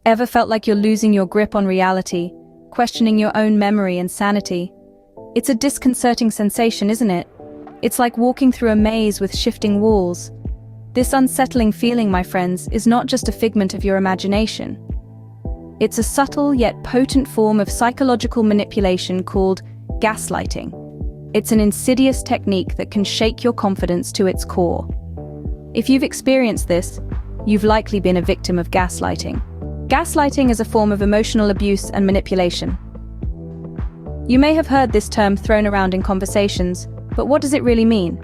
Ever felt like you're losing your grip on reality, questioning your own memory and sanity? It's a disconcerting sensation, isn't it? It's like walking through a maze with shifting walls. This unsettling feeling, my friends, is not just a figment of your imagination. It's a subtle yet potent form of psychological manipulation called gaslighting. It's an insidious technique that can shake your confidence to its core. If you've experienced this, you've likely been a victim of gaslighting. Gaslighting is a form of emotional abuse and manipulation. You may have heard this term thrown around in conversations, but what does it really mean?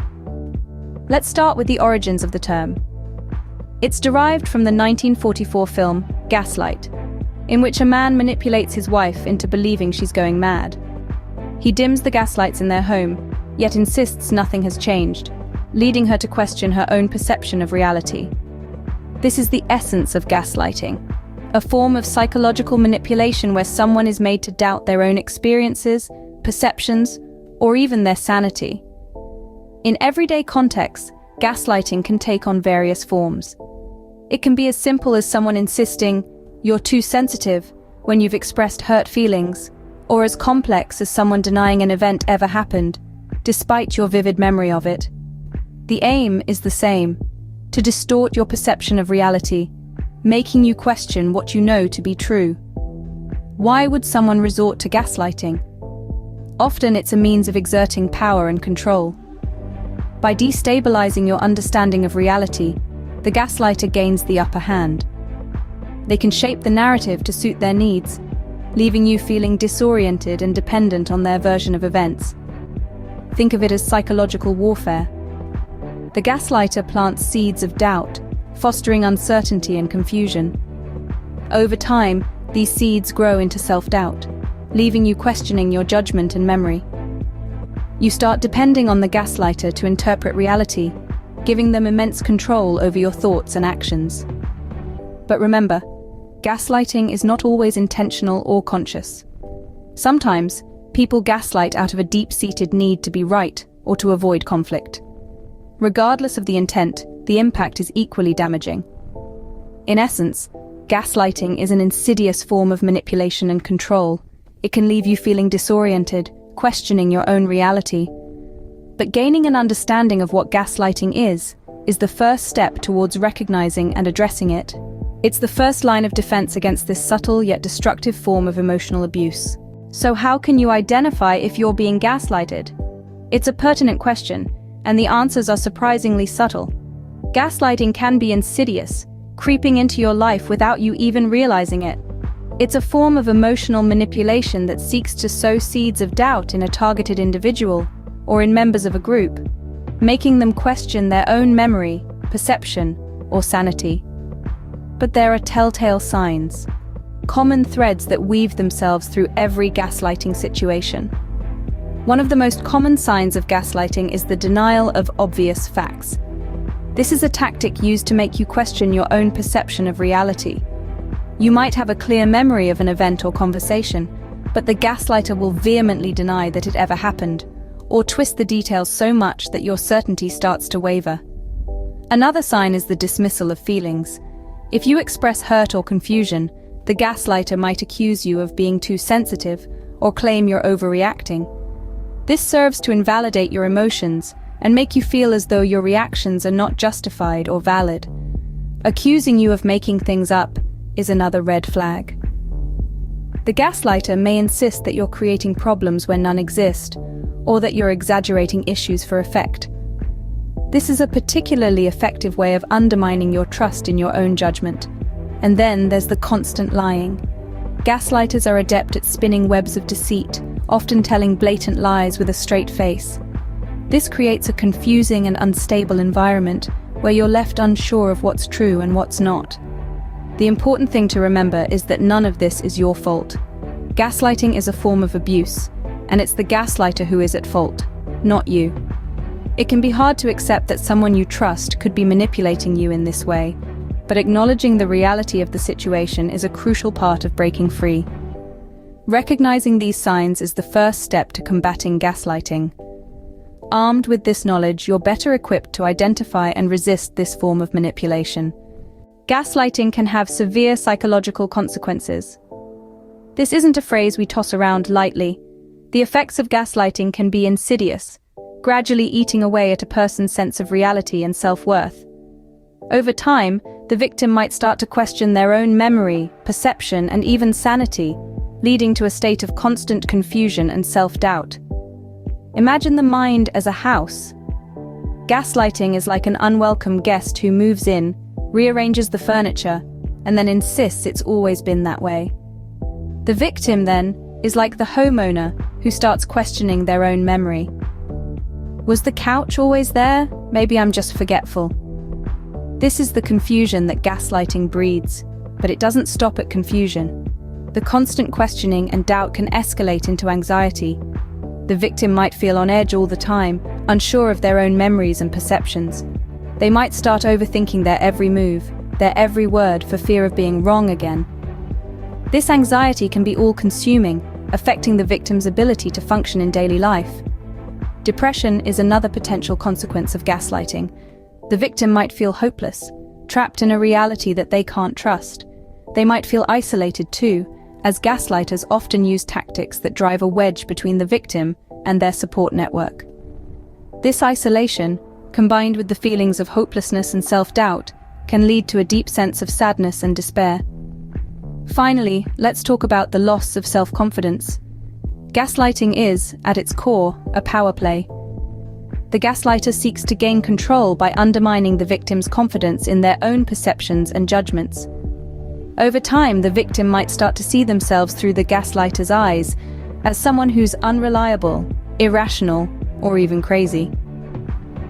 Let's start with the origins of the term. It's derived from the 1944 film Gaslight, in which a man manipulates his wife into believing she's going mad. He dims the gaslights in their home, yet insists nothing has changed, leading her to question her own perception of reality. This is the essence of gaslighting, a form of psychological manipulation where someone is made to doubt their own experiences, perceptions, or even their sanity. In everyday contexts, gaslighting can take on various forms. It can be as simple as someone insisting, "You're too sensitive," when you've expressed hurt feelings, or as complex as someone denying an event ever happened, despite your vivid memory of it. The aim is the same: to distort your perception of reality, making you question what you know to be true. Why would someone resort to gaslighting? Often it's a means of exerting power and control. By destabilizing your understanding of reality, the gaslighter gains the upper hand. They can shape the narrative to suit their needs, leaving you feeling disoriented and dependent on their version of events. Think of it as psychological warfare. The gaslighter plants seeds of doubt, fostering uncertainty and confusion. Over time, these seeds grow into self-doubt, leaving you questioning your judgment and memory. You start depending on the gaslighter to interpret reality, giving them immense control over your thoughts and actions. But remember, gaslighting is not always intentional or conscious. Sometimes, people gaslight out of a deep-seated need to be right or to avoid conflict. Regardless of the intent, the impact is equally damaging. In essence, gaslighting is an insidious form of manipulation and control. It can leave you feeling disoriented, questioning your own reality. But gaining an understanding of what gaslighting is the first step towards recognizing and addressing it. It's the first line of defense against this subtle yet destructive form of emotional abuse. So how can you identify if you're being gaslighted? It's a pertinent question, and the answers are surprisingly subtle. Gaslighting can be insidious, creeping into your life without you even realizing it. It's a form of emotional manipulation that seeks to sow seeds of doubt in a targeted individual or in members of a group, making them question their own memory, perception, or sanity. But there are telltale signs, common threads that weave themselves through every gaslighting situation. One of the most common signs of gaslighting is the denial of obvious facts. This is a tactic used to make you question your own perception of reality. You might have a clear memory of an event or conversation, but the gaslighter will vehemently deny that it ever happened, or twist the details so much that your certainty starts to waver. Another sign is the dismissal of feelings. If you express hurt or confusion, the gaslighter might accuse you of being too sensitive or claim you're overreacting. This serves to invalidate your emotions and make you feel as though your reactions are not justified or valid. Accusing you of making things up is another red flag. The gaslighter may insist that you're creating problems where none exist, or that you're exaggerating issues for effect. This is a particularly effective way of undermining your trust in your own judgment. And then there's the constant lying. Gaslighters are adept at spinning webs of deceit, often telling blatant lies with a straight face. This creates a confusing and unstable environment where you're left unsure of what's true and what's not. The important thing to remember is that none of this is your fault. Gaslighting is a form of abuse, and it's the gaslighter who is at fault, not you. It can be hard to accept that someone you trust could be manipulating you in this way, but acknowledging the reality of the situation is a crucial part of breaking free. Recognizing these signs is the first step to combating gaslighting. Armed with this knowledge, you're better equipped to identify and resist this form of manipulation. Gaslighting can have severe psychological consequences. This isn't a phrase we toss around lightly. The effects of gaslighting can be insidious, gradually eating away at a person's sense of reality and self-worth. Over time, the victim might start to question their own memory, perception, and even sanity, leading to a state of constant confusion and self-doubt. Imagine the mind as a house. Gaslighting is like an unwelcome guest who moves in, rearranges the furniture, and then insists it's always been that way. The victim, then, is like the homeowner who starts questioning their own memory. Was the couch always there? Maybe I'm just forgetful. This is the confusion that gaslighting breeds, but it doesn't stop at confusion. The constant questioning and doubt can escalate into anxiety. The victim might feel on edge all the time, unsure of their own memories and perceptions. They might start overthinking their every move, their every word, for fear of being wrong again. This anxiety can be all-consuming, affecting the victim's ability to function in daily life. Depression is another potential consequence of gaslighting. The victim might feel hopeless, trapped in a reality that they can't trust. They might feel isolated too, as gaslighters often use tactics that drive a wedge between the victim and their support network. This isolation, combined with the feelings of hopelessness and self-doubt, can lead to a deep sense of sadness and despair. Finally, let's talk about the loss of self-confidence. Gaslighting is, at its core, a power play. The gaslighter seeks to gain control by undermining the victim's confidence in their own perceptions and judgments. Over time, the victim might start to see themselves through the gaslighter's eyes as someone who's unreliable, irrational, or even crazy.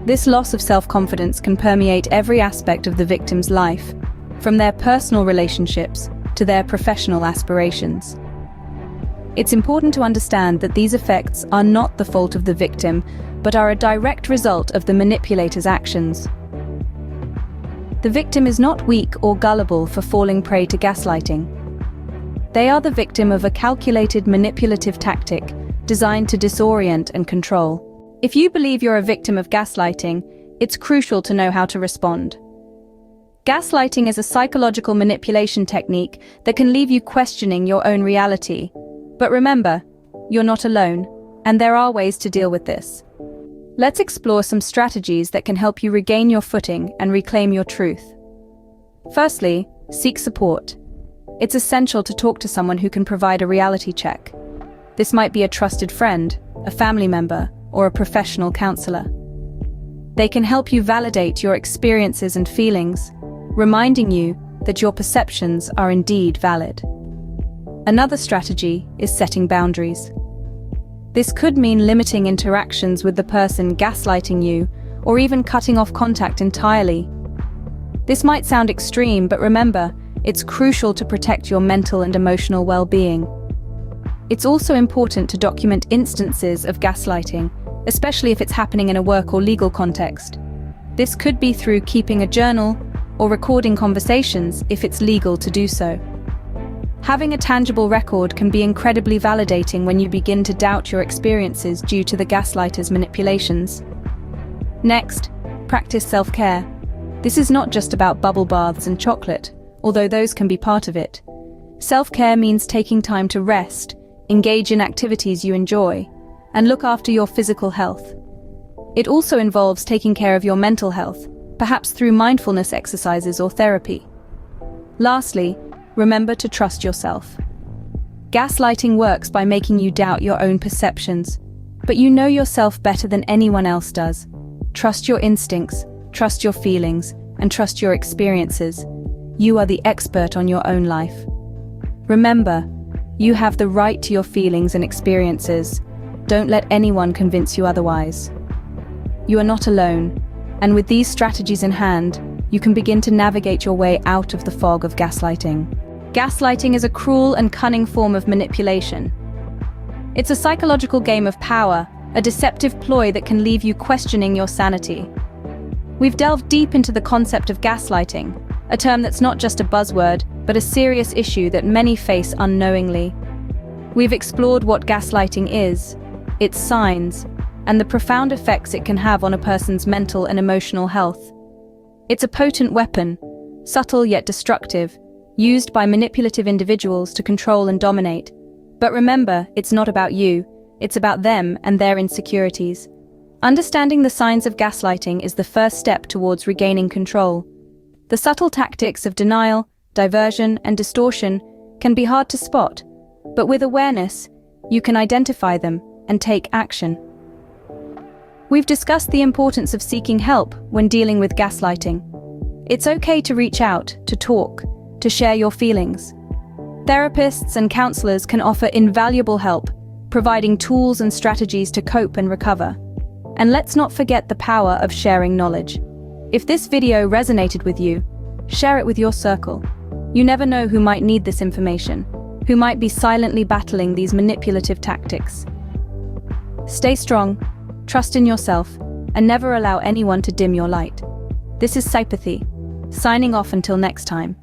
This loss of self-confidence can permeate every aspect of the victim's life, from their personal relationships to their professional aspirations. It's important to understand that these effects are not the fault of the victim, but are a direct result of the manipulator's actions. The victim is not weak or gullible for falling prey to gaslighting. They are the victim of a calculated manipulative tactic designed to disorient and control. If you believe you're a victim of gaslighting, it's crucial to know how to respond. Gaslighting is a psychological manipulation technique that can leave you questioning your own reality. But remember, you're not alone, and there are ways to deal with this. Let's explore some strategies that can help you regain your footing and reclaim your truth. Firstly, seek support. It's essential to talk to someone who can provide a reality check. This might be a trusted friend, a family member, or a professional counselor. They can help you validate your experiences and feelings, reminding you that your perceptions are indeed valid. Another strategy is setting boundaries. This could mean limiting interactions with the person gaslighting you, or even cutting off contact entirely. This might sound extreme, but remember, it's crucial to protect your mental and emotional well-being. It's also important to document instances of gaslighting, especially if it's happening in a work or legal context. This could be through keeping a journal or recording conversations if it's legal to do so. Having a tangible record can be incredibly validating when you begin to doubt your experiences due to the gaslighter's manipulations. Next, practice self-care. This is not just about bubble baths and chocolate, although those can be part of it. Self-care means taking time to rest, engage in activities you enjoy, and look after your physical health. It also involves taking care of your mental health, perhaps through mindfulness exercises or therapy. Lastly, remember to trust yourself. Gaslighting works by making you doubt your own perceptions, but you know yourself better than anyone else does. Trust your instincts, trust your feelings, and trust your experiences. You are the expert on your own life. Remember, you have the right to your feelings and experiences. Don't let anyone convince you otherwise. You are not alone, and with these strategies in hand, you can begin to navigate your way out of the fog of gaslighting. Gaslighting is a cruel and cunning form of manipulation. It's a psychological game of power, a deceptive ploy that can leave you questioning your sanity. We've delved deep into the concept of gaslighting, a term that's not just a buzzword, but a serious issue that many face unknowingly. We've explored what gaslighting is, its signs, and the profound effects it can have on a person's mental and emotional health. It's a potent weapon, subtle yet destructive, used by manipulative individuals to control and dominate. But remember, it's not about you, it's about them and their insecurities. Understanding the signs of gaslighting is the first step towards regaining control. The subtle tactics of denial, diversion, and distortion can be hard to spot, but with awareness, you can identify them and take action. We've discussed the importance of seeking help when dealing with gaslighting. It's okay to reach out, to talk, to share your feelings. Therapists and counselors can offer invaluable help, providing tools and strategies to cope and recover. And let's not forget the power of sharing knowledge. If this video resonated with you, share it with your circle. You never know who might need this information, who might be silently battling these manipulative tactics. Stay strong, trust in yourself, and never allow anyone to dim your light. This is Saipathy, signing off until next time.